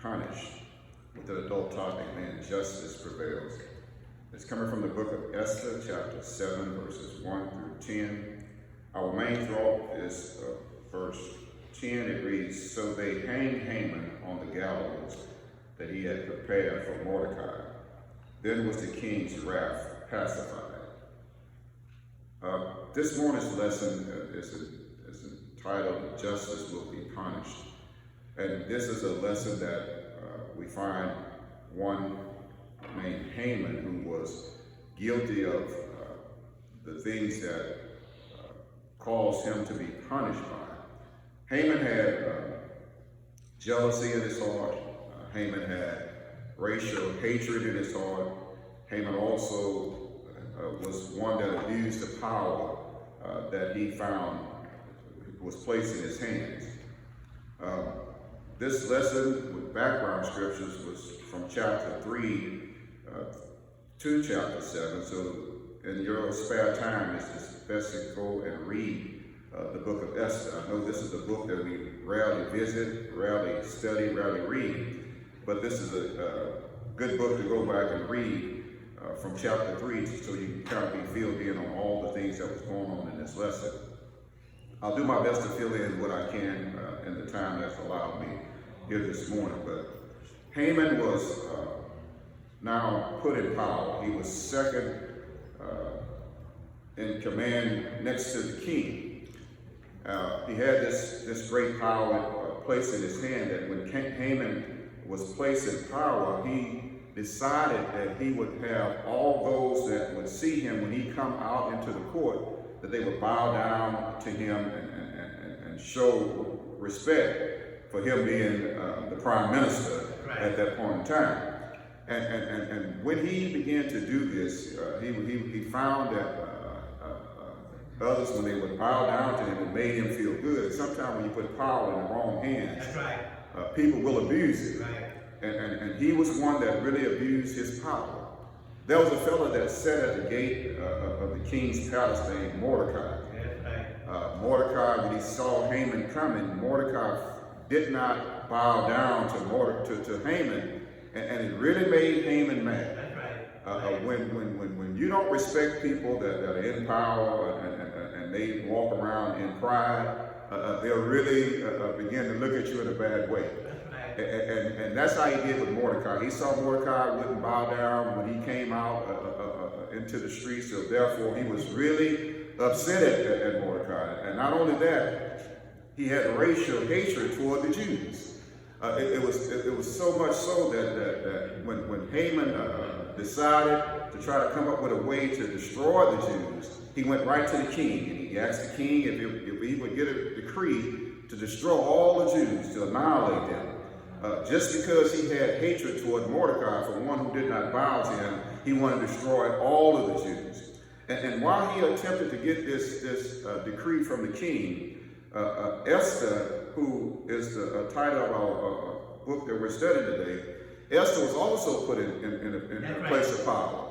punished, with the adult topic being justice prevails. It's coming from the book of Esther, chapter 7, verses 1 through 10. Our main thought is verse 10. It reads, "So they hanged Haman on the gallows that he had prepared for Mordecai. Then was the king's wrath pacified." This morning's lesson is entitled, "Justice Will Be Punished." And this is a lesson that we find one named Haman, who was guilty of the things that caused him to be punished by. Haman had jealousy in his heart. Haman had racial hatred in his heart. Haman also was one that abused the power that he found was placed in his hands. This lesson with background scriptures was from chapter 3 to chapter 7. So in your spare time, it's best to go and read the book of Esther. I know this is a book that we rarely visit, rarely study, rarely read, but this is a good book to go back and read from chapter 3 so you can kind of be filled in on all the things that was going on in this lesson. I'll do my best to fill in what I can in the time that's allowed me here this morning. But Haman was now put in power. He was second in command next to the king. He had this great power placed in his hand, that when Haman was placed in power, he decided that he would have all those that would see him when he come out into the court, that they would bow down to him and show respect for him being the prime minister at that point in time. And when he began to do this, he found that others, when they would bow down to him, it made him feel good. Sometimes when you put power in the wrong hands, people will abuse it. And he was one that really abused his power. There was a fellow that sat at the gate of the king's palace named Mordecai. Mordecai, when he saw Haman coming, Mordecai did not bow down to Haman, and it really made Haman mad. When you don't respect people that are in power and they walk around in pride, they'll really begin to look at you in a bad way. And that's how he did with Mordecai. He saw Mordecai wouldn't bow down when he came out into the streets, so therefore he was really upset at Mordecai. And not only that, he had racial hatred toward the Jews. It was so much so that when Haman decided to try to come up with a way to destroy the Jews, he went right to the king, and he asked the king if he would get a decree to destroy all the Jews, to annihilate them. Just because he had hatred toward Mordecai, for one who did not bow to him, he wanted to destroy all of the Jews. And while he attempted to get this decree from the king, Esther, who is the title of our book that we're studying today, Esther was also put in a place of power.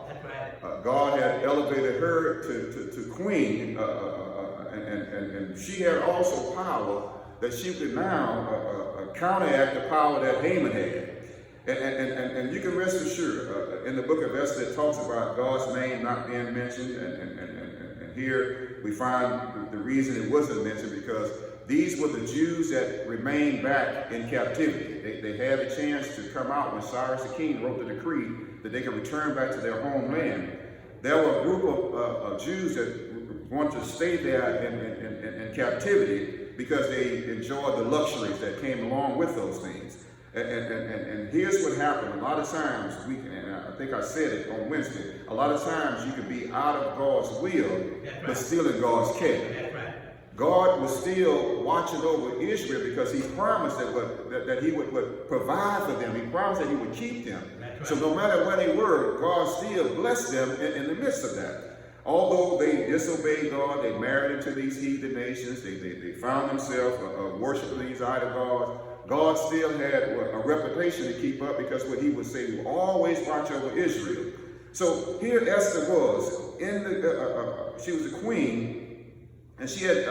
God had elevated her to queen, and she had also power that she could now counteract the power that Haman had. And you can rest assured, in the book of Esther, it talks about God's name not being mentioned, and here we find the reason it wasn't mentioned, because these were the Jews that remained back in captivity. They had a chance to come out when Cyrus the king wrote the decree that they could return back to their homeland. There were a group of Jews that wanted to stay there in captivity because they enjoyed the luxuries that came along with those things. And here's what happened. A lot of times, and I think I said it on Wednesday, a lot of times you can be out of God's will, but still in God's care. God was still watching over Israel because he promised that he would provide for them. He promised that he would keep them. So no matter where they were, God still blessed them in the midst of that. Although they disobeyed God, they married into these heathen nations, they found themselves worshiping these idol gods, God still had a reputation to keep up, because what he would say, he would always watch over Israel. So here Esther was, she was a queen, and she had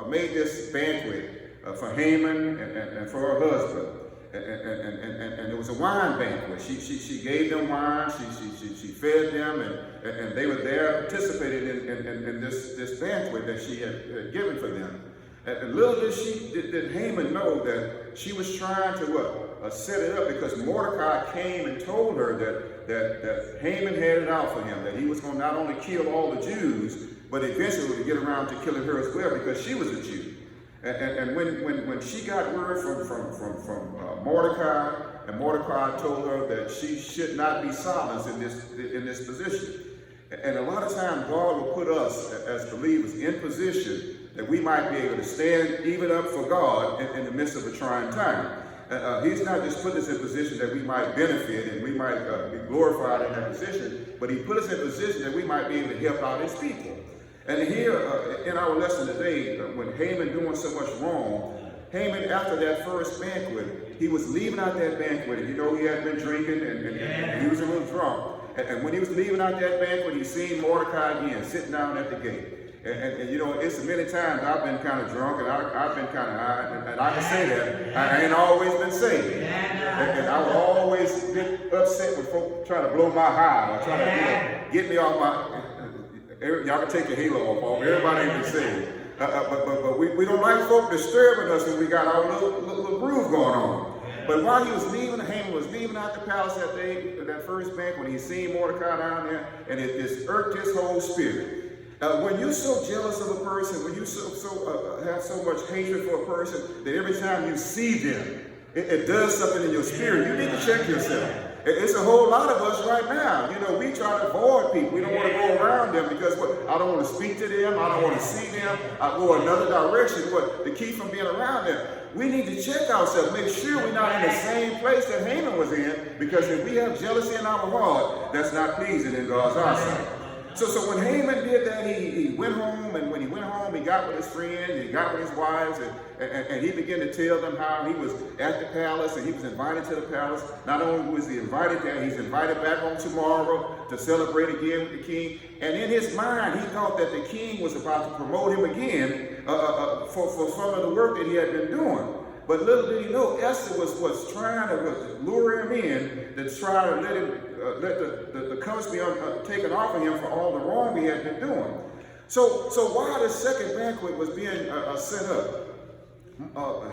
made this banquet for Haman and for her husband. and it was a wine banquet. She gave them wine, she fed them, and they were there participating in this banquet that she had given for them. And little did Haman know that she was trying to set it up, because Mordecai came and told her that Haman had it out for him, that he was going to not only kill all the Jews, but eventually would get around to killing her as well, because she was a Jew. And when she got word from Mordecai, and Mordecai told her that she should not be silenced in this position. And a lot of times God will put us as believers in position that we might be able to stand even up for God in the midst of a trying time. He's not just put us in position that we might benefit and we might be glorified in that position, but he put us in position that we might be able to help out his people. And here in our lesson today, when Haman doing so much wrong, Haman, after that first banquet, he was leaving out that banquet. And you know, he had been drinking and he was a little drunk. And when he was leaving out that banquet, he seen Mordecai again sitting down at the gate. And you know, it's many times I've been kind of drunk and I've been kind of high, and I can say that. I ain't always been saved. And I would always get upset when folk try to blow my high or try to get me off my... Y'all can take your halo off. Everybody ain't been saved. But we don't like folk disturbing us when we got our little groove going on. But while he was leaving, Haman was leaving out the palace that day, that first banquet, when he seen Mordecai down there, and it just irked his whole spirit. When you're so jealous of a person, when you have so much hatred for a person, that every time you see them, it does something in your spirit, you need to check yourself. It's a whole lot of us right now. You know, we try to avoid people. We don't want to go around them because I don't want to speak to them. I don't want to see them. I go another direction. To keep from being around them. We need to check ourselves, make sure we're not in the same place that Haman was in, because if we have jealousy in our heart, that's not pleasing in God's eyesight. So when Haman did that, he went home, and when he went home, he got with his friends, he got with his wives, and he began to tell them how he was at the palace, and he was invited to the palace. Not only was he invited there, he's invited back on tomorrow to celebrate again with the king. And in his mind, he thought that the king was about to promote him again for some of the work that he had been doing. But little did he know, Esther was trying to lure him in to try to let the curse be taken off of him for all the wrong he had been doing. So while the second banquet was being set up,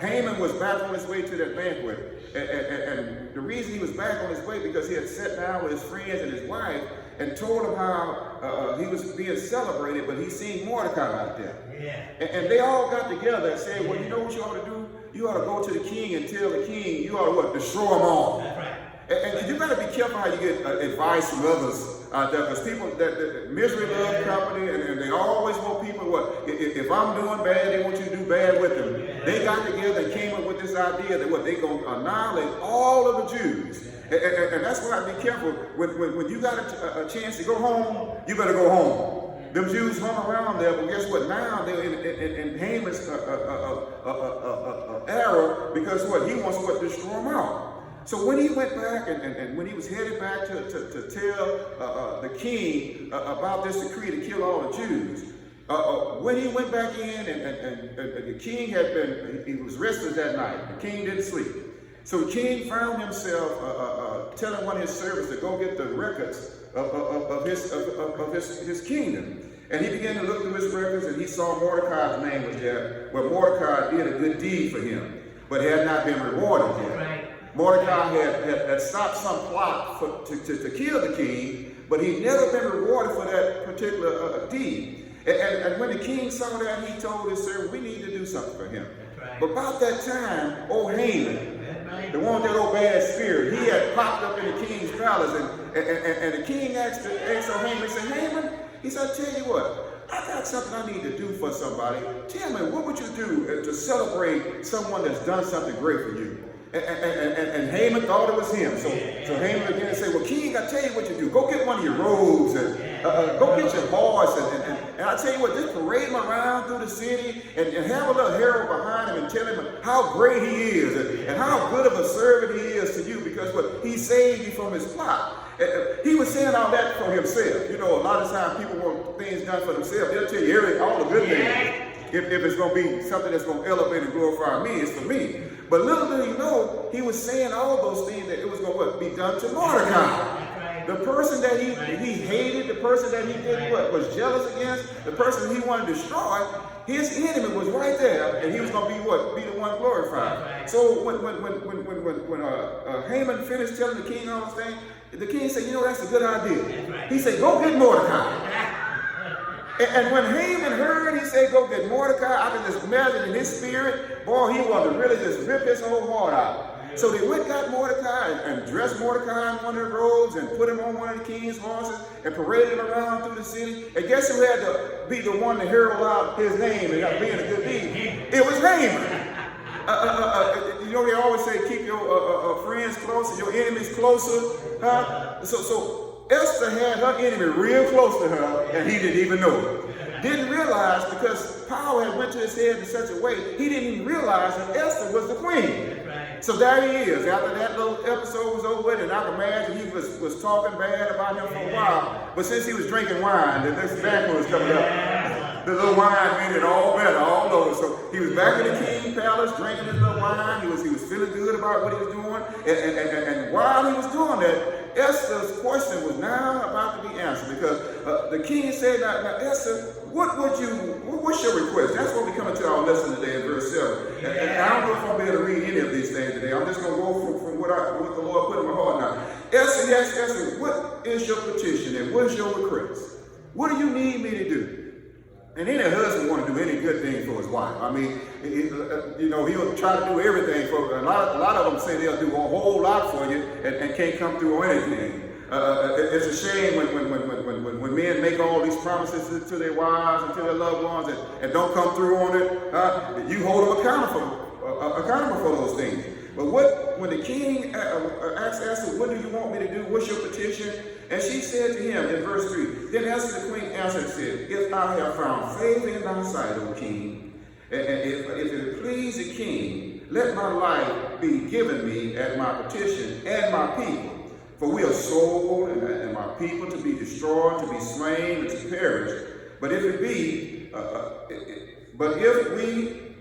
Haman was back on his way to that banquet. And the reason he was back on his way, because he had sat down with his friends and his wife and told them how he was being celebrated, but he seen Mordecai out there. Yeah. And they all got together and said, well, you know what you ought to do? You ought to go to the king and tell the king you ought to destroy them all. That's right. And you better be careful how you get advice from others out there, because people that misery love company, and they always want people, if I'm doing bad, they want you to do bad with them. Yeah. They got together and came up with this idea that they going to annihilate all of the Jews. And that's why I be careful. When you got a chance to go home, you better go home. Them Jews hung around there, but guess what? Now they're in Haman's era, because he wants to destroy them out. So when he went back and when he was headed back to tell the king about this decree to kill all the Jews, when he went back in and the king he was restless that night. The king didn't sleep. So the king found himself telling one of his servants to go get the records of his kingdom. And he began to look through his records, and he saw Mordecai's name was there, where Mordecai did a good deed for him, but had not been rewarded yet. Right. Mordecai had stopped some plot to kill the king, but he'd never been rewarded for that particular deed. And when the king saw that, he told his servant, we need to do something for him. Right. But about that time, old Haman, the one with that old bad spirit, he had popped up in the king's palace, and the king asked old Haman, said, Haman, he said, I tell you what, I got something I need to do for somebody. Tell me, what would you do to celebrate someone that's done something great for you? And Haman thought it was him. So Haman began to say, well, king, I tell you what you do. Go get one of your robes and go get your horse. And I tell you what, just parade him around through the city and have a little herald behind him and tell him how great he is and how good of a servant he is to you, because he saved you from his plot. He was saying all that for himself. You know, a lot of times people want things done for themselves. They'll tell you all the good things. If it's going to be something that's going to elevate and glorify me, it's for me. But little did he know, he was saying all those things that it was going to be done to Mordecai. The person that he hated, the person that he did was jealous against, the person he wanted to destroy, his enemy was right there, and he was going to be the one glorified. So when Haman finished telling the king all those things, the king said, that's a good idea. He said, go get Mordecai. And when Haman heard, he said, go get Mordecai, I can just imagine in his spirit, boy, he wanted to really just rip his whole heart out. So they went and got Mordecai and dressed Mordecai in one of the robes and put him on one of the king's horses and paraded him around through the city. And guess who had to be the one to herald out his name and got being a good deed? It was Haman. They always say keep your friends close and your enemies closer. So Esther had her enemy real close to her, and he didn't even know it. Didn't realize, because power had went to his head in such a way, he didn't even realize that Esther was the queen. So there he is. After that little episode was over with, and I can imagine he was talking bad about him for a while. But since he was drinking wine, the next banquet was coming up. The little wine made it all better, all over. So he was back in the king's palace, drinking his little wine. He was feeling good about what he was doing. And while he was doing that, Esther's question was now about to be answered, because the king said, now Esther, what's your request? That's what we come into our lesson today in verse 7. And I don't know if I'll be able to read any of these things today. I'm just going to go from what the Lord put in my heart now. Esther, what is your petition and what is your request? What do you need me to do? And any husband want to do any good thing for his wife. I mean, he'll try to do everything for her. A lot of them say they'll do a whole lot for you and can't come through on anything. It's a shame when men make all these promises to their wives and to their loved ones and don't come through on it. You hold them accountable for those things. But when the king asked Esther, what do you want me to do? What's your petition? And she said to him in verse 3, then Esther the queen answered and said, if I have found favor in thy sight, O king, and if it please the king, let my life be given me at my petition and my people. For we are sold and my people to be destroyed, to be slain, and to perish. But if we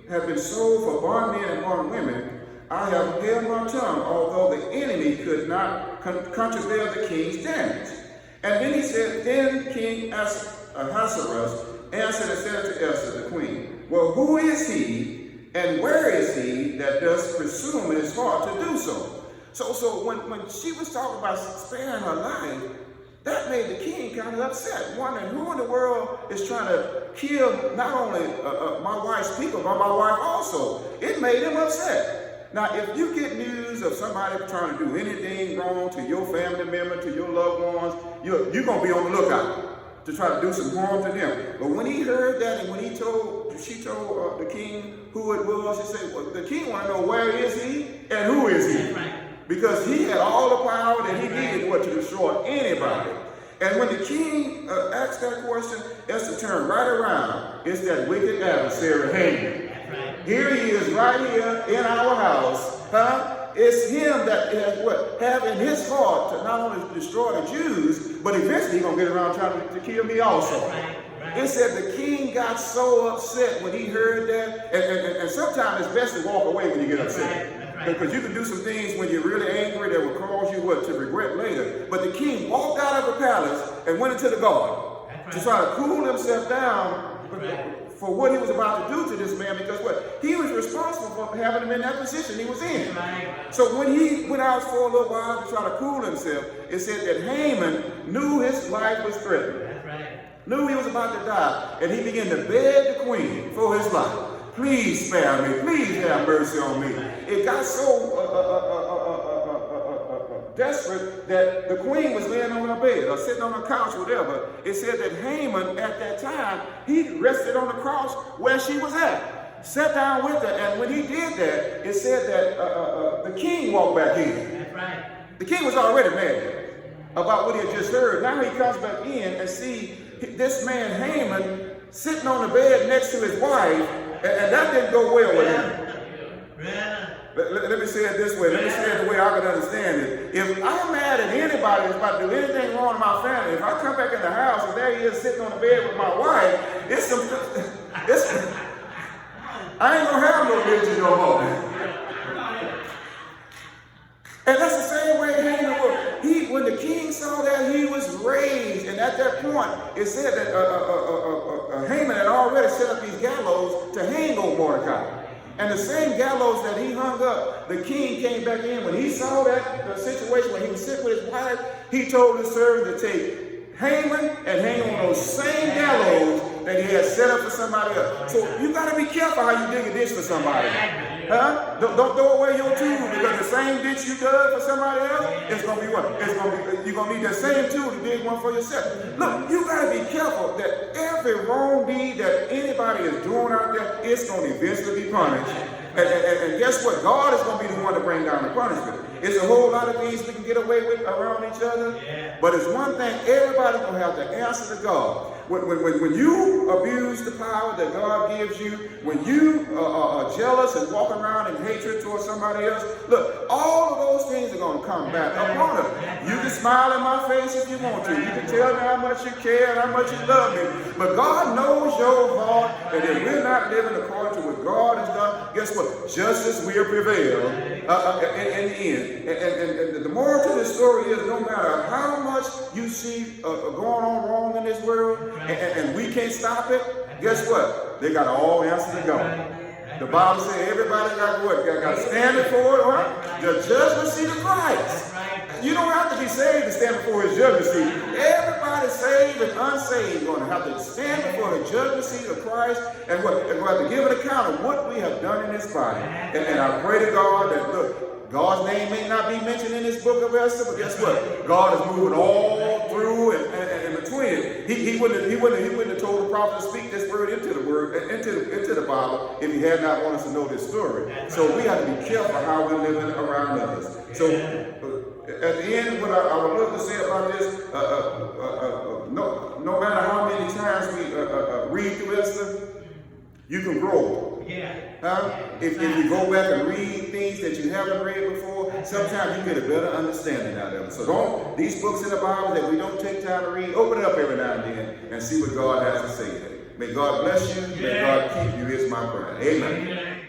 have been sold for bondmen and bondwomen, I have held my tongue, although the enemy could not contravene the king's damage. And then he said, then King Ahasuerus answered and said to Esther the queen, well, who is he and where is he that does presume in his heart to do so? So when she was talking about sparing her life, that made the king kind of upset, wondering who in the world is trying to kill not only my wife's people, but my wife also. It made him upset. Now, if you get news of somebody trying to do anything wrong to your family member, to your loved ones, you're going to be on the lookout to try to do some harm to them. But when he heard that, and when she told the king who it was, she said, well, the king want to know where is he and who is he? Because he had all the power that he needed to destroy anybody. And when the king asked that question, Esther turned right around. It's that wicked adversary Haman. Here he is right here in our house. It's him that have in his heart to not only destroy the Jews, but eventually he's going to get around trying to kill me also. It said the king got so upset when he heard that. And sometimes it's best to walk away when you get upset. Because you can do some things when you're really angry that will cause you to regret later. But the king walked out of the palace and went into the garden to try to cool himself down for what he was about to do to this man, because he was responsible for having him in that position he was in. So when he went out for a little while to try to cool himself, it said that Haman knew his life was threatened. Knew he was about to die, and he began to beg the queen for his life. Please spare me. Please have mercy on me. It got so desperate that the queen was laying on her bed or sitting on her couch, whatever. It said that Haman at that time, he rested on the cross where she was at, sat down with her, and when he did that, it said that the king walked back in. That's right. The king was already mad about what he had just heard. Now he comes back in and see this man Haman sitting on the bed next to his wife, and that didn't go well with him. Let me say it this way. Let me say it the way I can understand it. If I'm mad at anybody that's about to do anything wrong to my family, if I come back in the house and there he is sitting on the bed with my wife, I ain't gonna have no religion no more. And that's the same way Haman was. When the king saw that, he was raised. And at that point, it said that Haman had already set up these gallows to hang on Mordecai. And the same gallows that he hung up, the king came back in. When he saw that the situation, when he was sitting with his wife, he told his servant to take Haman and hang on those same gallows that he had set up for somebody else. So you got to be careful how you dig a ditch for somebody. Huh? Don't throw away your tool, because the same ditch you dug for somebody else, it's going to be what? You're going to need that same tool to dig one for yourself. Look, you got to be careful that every wrong deed that anybody is doing out there, it's going to eventually be punished. And guess what? God is going to be the one to bring down the punishment. It's a whole lot of things we can get away with around each other. But it's one thing, everybody's going to have to answer to God. When you abuse the power that God gives you, when you are jealous and walk around in hatred towards somebody else, look, all of those things are going to come back upon us. You can smile in my face if you want to. You can tell me how much you care and how much you love me. But God knows your heart, and if we're not living according to what God has done, guess what? Justice will prevail in the end. And the moral to this story is, no matter how much you see going on wrong in this world, and we can't stop it, guess what? They got all answers to God. The Bible says everybody got what? Got stand before it, right? The judgment seat of Christ. You don't have to be saved to stand before his judgment seat. Everybody saved and unsaved is going to have to stand before the judgment seat of Christ, and what? And we'll have to give an account of what we have done in this body. And I pray to God that, look, God's name may not be mentioned in this book of Esther, but guess what? God is moving all through and between it. He wouldn't have told the prophet to speak this word into the Bible if he had not wanted us to know this story. So we have to be careful how we're living around others. So at the end, what I would love to say about this, no matter how many times we read through Esther, you can grow. If you go back and read things that you haven't read before, sometimes you get a better understanding out of them. So these books in the Bible that we don't take time to read, open it up every now and then and see what God has to say. May God bless you. May God keep you is my prayer. Amen.